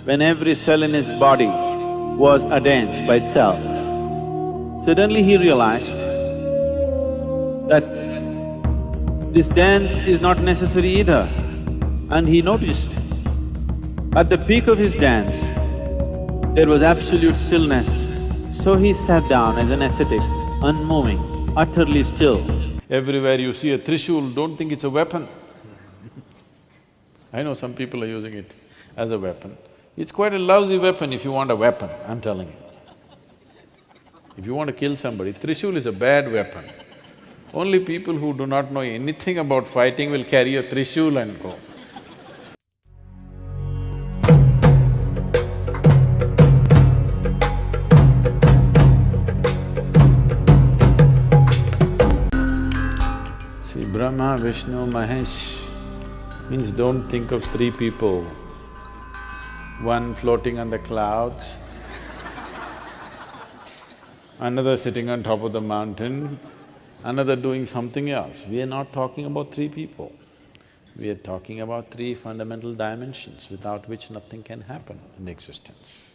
when every cell in his body was a dance by itself. Suddenly he realized that this dance is not necessary either. And he noticed, at the peak of his dance, there was absolute stillness. So he sat down as an ascetic, unmoving, utterly still. Everywhere you see a Trishul, don't think it's a weapon. I know some people are using it as a weapon. It's quite a lousy weapon if you want a weapon, I'm telling you. If you want to kill somebody, Trishul is a bad weapon. Only people who do not know anything about fighting will carry a Trishul and go. See, Brahma, Vishnu, Mahesh means don't think of three people, one floating on the clouds, another sitting on top of the mountain, another doing something else. We are not talking about three people. We are talking about three fundamental dimensions without which nothing can happen in existence.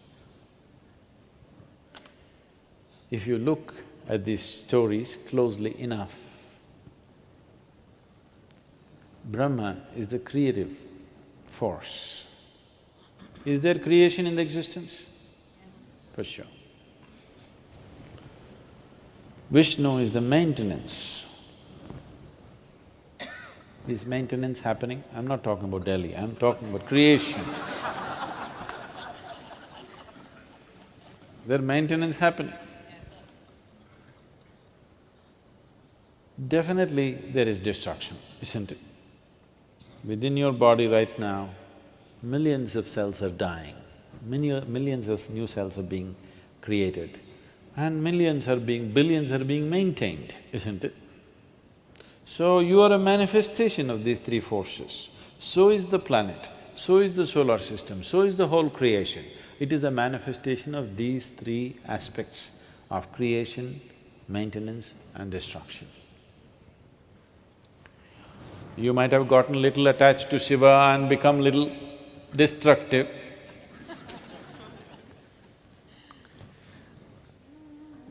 If you look at these stories closely enough, Brahma is the creative force. Is there creation in the existence? For sure. Vishnu is the maintenance. Is maintenance happening? I'm not talking about Delhi, I'm talking about creation. There maintenance happening. Definitely there is destruction, isn't it? Within your body right now, millions of cells are dying, millions of new cells are being created, and billions are being maintained, isn't it? So you are a manifestation of these three forces. So is the planet, so is the solar system, so is the whole creation. It is a manifestation of these three aspects of creation, maintenance and destruction. You might have gotten little attached to Shiva and become little destructive.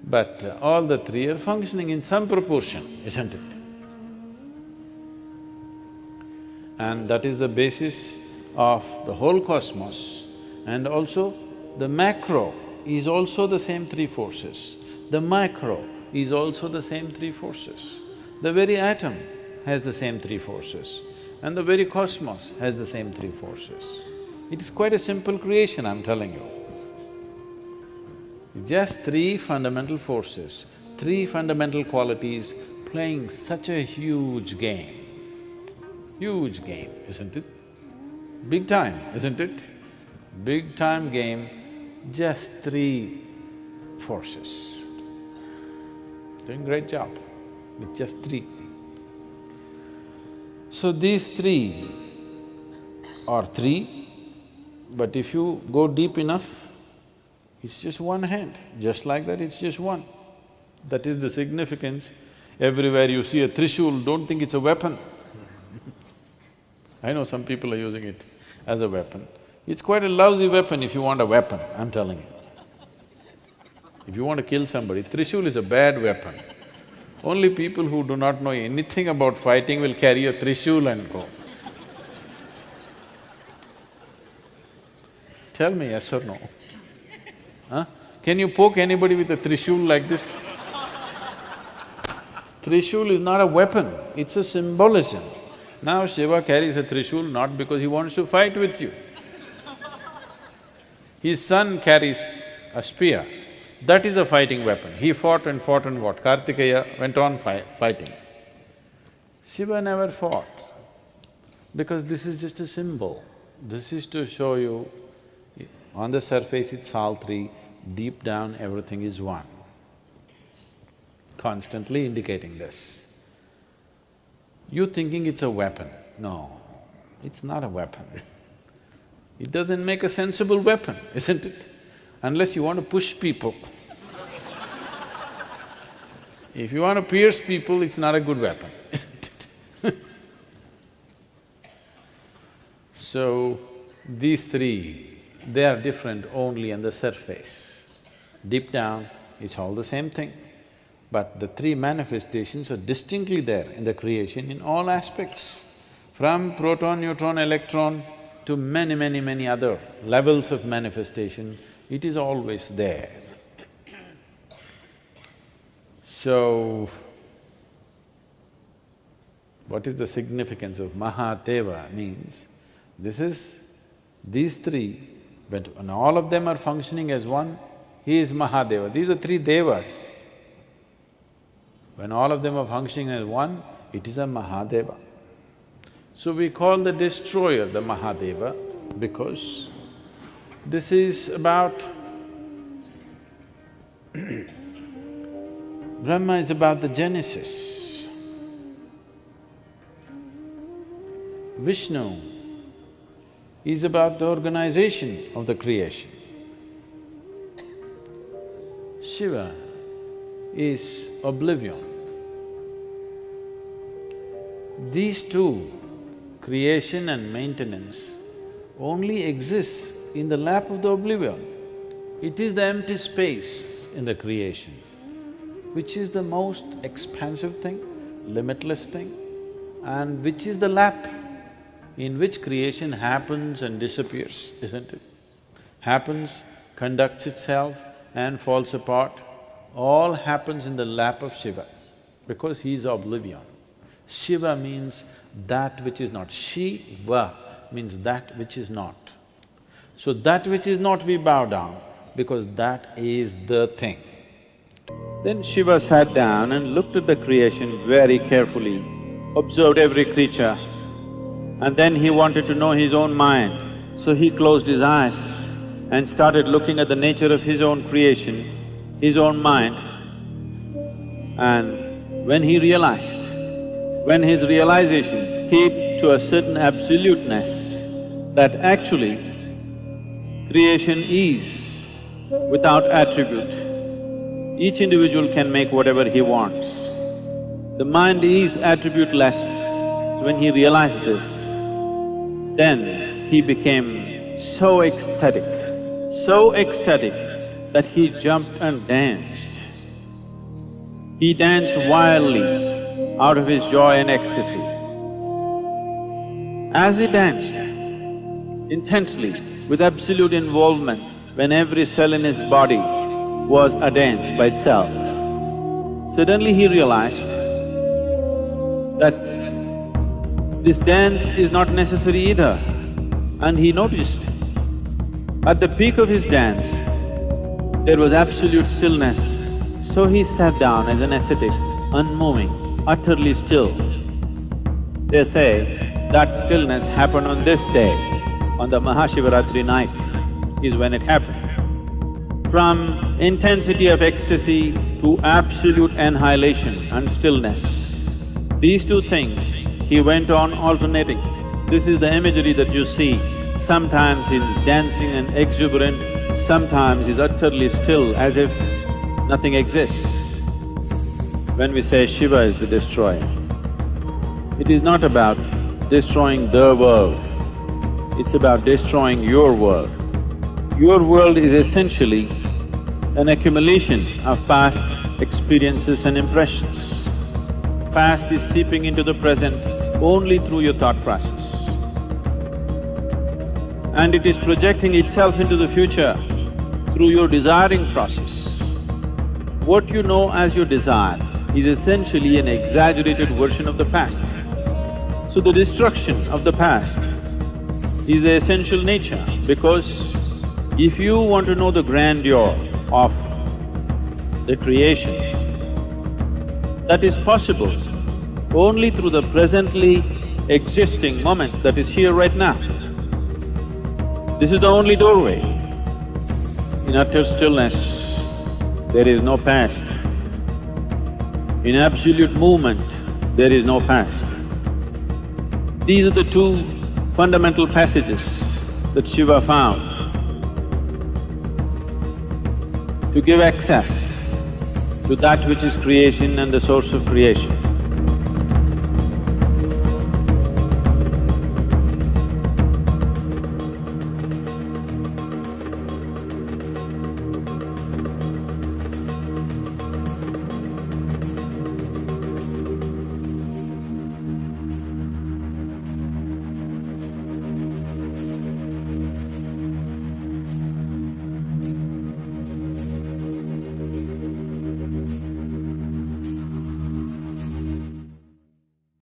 But all the three are functioning in some proportion, isn't it? And that is the basis of the whole cosmos. And also, the macro is also the same three forces. The micro is also the same three forces. The very atom has the same three forces, and the very cosmos has the same three forces. It is quite a simple creation, I'm telling you. Just three fundamental forces, three fundamental qualities playing such a huge game. Huge game, isn't it? Big time, isn't it? Big time game, just three forces. Doing great job with just three. So these three are three, but if you go deep enough, it's just one hand, just like that it's just one. That is the significance. Everywhere you see a Trishul, don't think it's a weapon. I know some people are using it as a weapon. It's quite a lousy weapon if you want a weapon, I'm telling you. If you want to kill somebody, Trishul is a bad weapon. Only people who do not know anything about fighting will carry a Trishul and go. Tell me yes or no. Huh? Can you poke anybody with a Trishul like this? Trishul is not a weapon, it's a symbolism. Now Shiva carries a Trishul not because he wants to fight with you. His son carries a spear. That is a fighting weapon. He fought and what? Kartikeya went on fighting. Shiva never fought, because this is just a symbol. This is to show you, on the surface it's all three, deep down everything is one. Constantly indicating this. You thinking it's a weapon. No, it's not a weapon. It doesn't make a sensible weapon, isn't it? Unless you want to push people. If you want to pierce people, it's not a good weapon, isn't it? So, these three they are different only on the surface. Deep down, it's all the same thing. But the three manifestations are distinctly there in the creation in all aspects. From proton, neutron, electron to many other levels of manifestation, it is always there. So, what is the significance of Mahadeva means, these three, when all of them are functioning as one, he is Mahadeva. These are three devas. When all of them are functioning as one, it is a Mahadeva. So we call the destroyer the Mahadeva because this is about Brahma is about the genesis. Vishnu is about the organization of the creation. Shiva is oblivion. These two, creation and maintenance, only exists in the lap of the oblivion. It is the empty space in the creation, which is the most expansive thing, limitless thing, and which is the lap in which creation happens and disappears, isn't it? Happens, conducts itself and falls apart, all happens in the lap of Shiva, because he is oblivion. Shiva means that which is not. Shiva means that which is not. So that which is not we bow down, because that is the thing. Then Shiva sat down and looked at the creation very carefully, observed every creature, and then he wanted to know his own mind. So he closed his eyes and started looking at the nature of his own creation, his own mind. And when he realized, when his realization came to a certain absoluteness, that actually creation is without attribute, each individual can make whatever he wants. The mind is attributeless. So when he realized this, then he became so ecstatic that he jumped and danced. He danced wildly out of his joy and ecstasy. As he danced intensely, with absolute involvement, when every cell in his body was a dance by itself, suddenly he realized that this dance is not necessary either. And he noticed, at the peak of his dance, there was absolute stillness. So he sat down as an ascetic, unmoving, utterly still. They say that stillness happened on this day, on the Mahashivaratri night is when it happened. From intensity of ecstasy to absolute annihilation and stillness, these two things he went on alternating. This is the imagery that you see. Sometimes he's dancing and exuberant, sometimes he's utterly still as if nothing exists. When we say Shiva is the destroyer, it is not about destroying the world, it's about destroying your world. Your world is essentially an accumulation of past experiences and impressions. Past is seeping into the present only through your thought process. And it is projecting itself into the future through your desiring process. What you know as your desire is essentially an exaggerated version of the past. So the destruction of the past is the essential nature, because if you want to know the grandeur of the creation, that is possible only through the presently existing moment that is here right now. This is the only doorway. In utter stillness, there is no past. In absolute movement, there is no past. These are the two fundamental passages that Shiva found to give access to that which is creation and the source of creation.